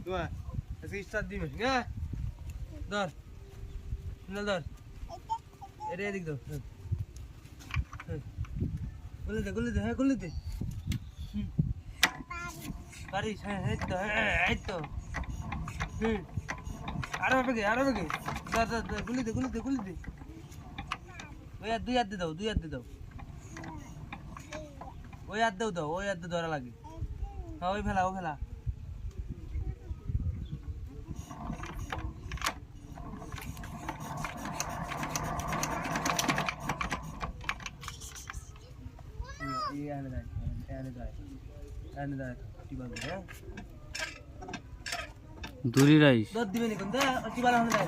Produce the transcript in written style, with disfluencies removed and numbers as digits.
তোমার আজকে স্টার্ট দিবে হ্যাঁ ধর না ধর এটা এদিক দাও গুলে দে হ্যাঁ গুলে দে পারিস হ্যাঁ এই তো আরো বেগে ধর গুলে দে ওই আর দুই হাত দিয়ে দাও ওই হাত দাও ওই হাত ধরা লাগে হ্যাঁ ওই ফেলা দূরি রাইস দুধ দিবেনি কোন টিবালা হলে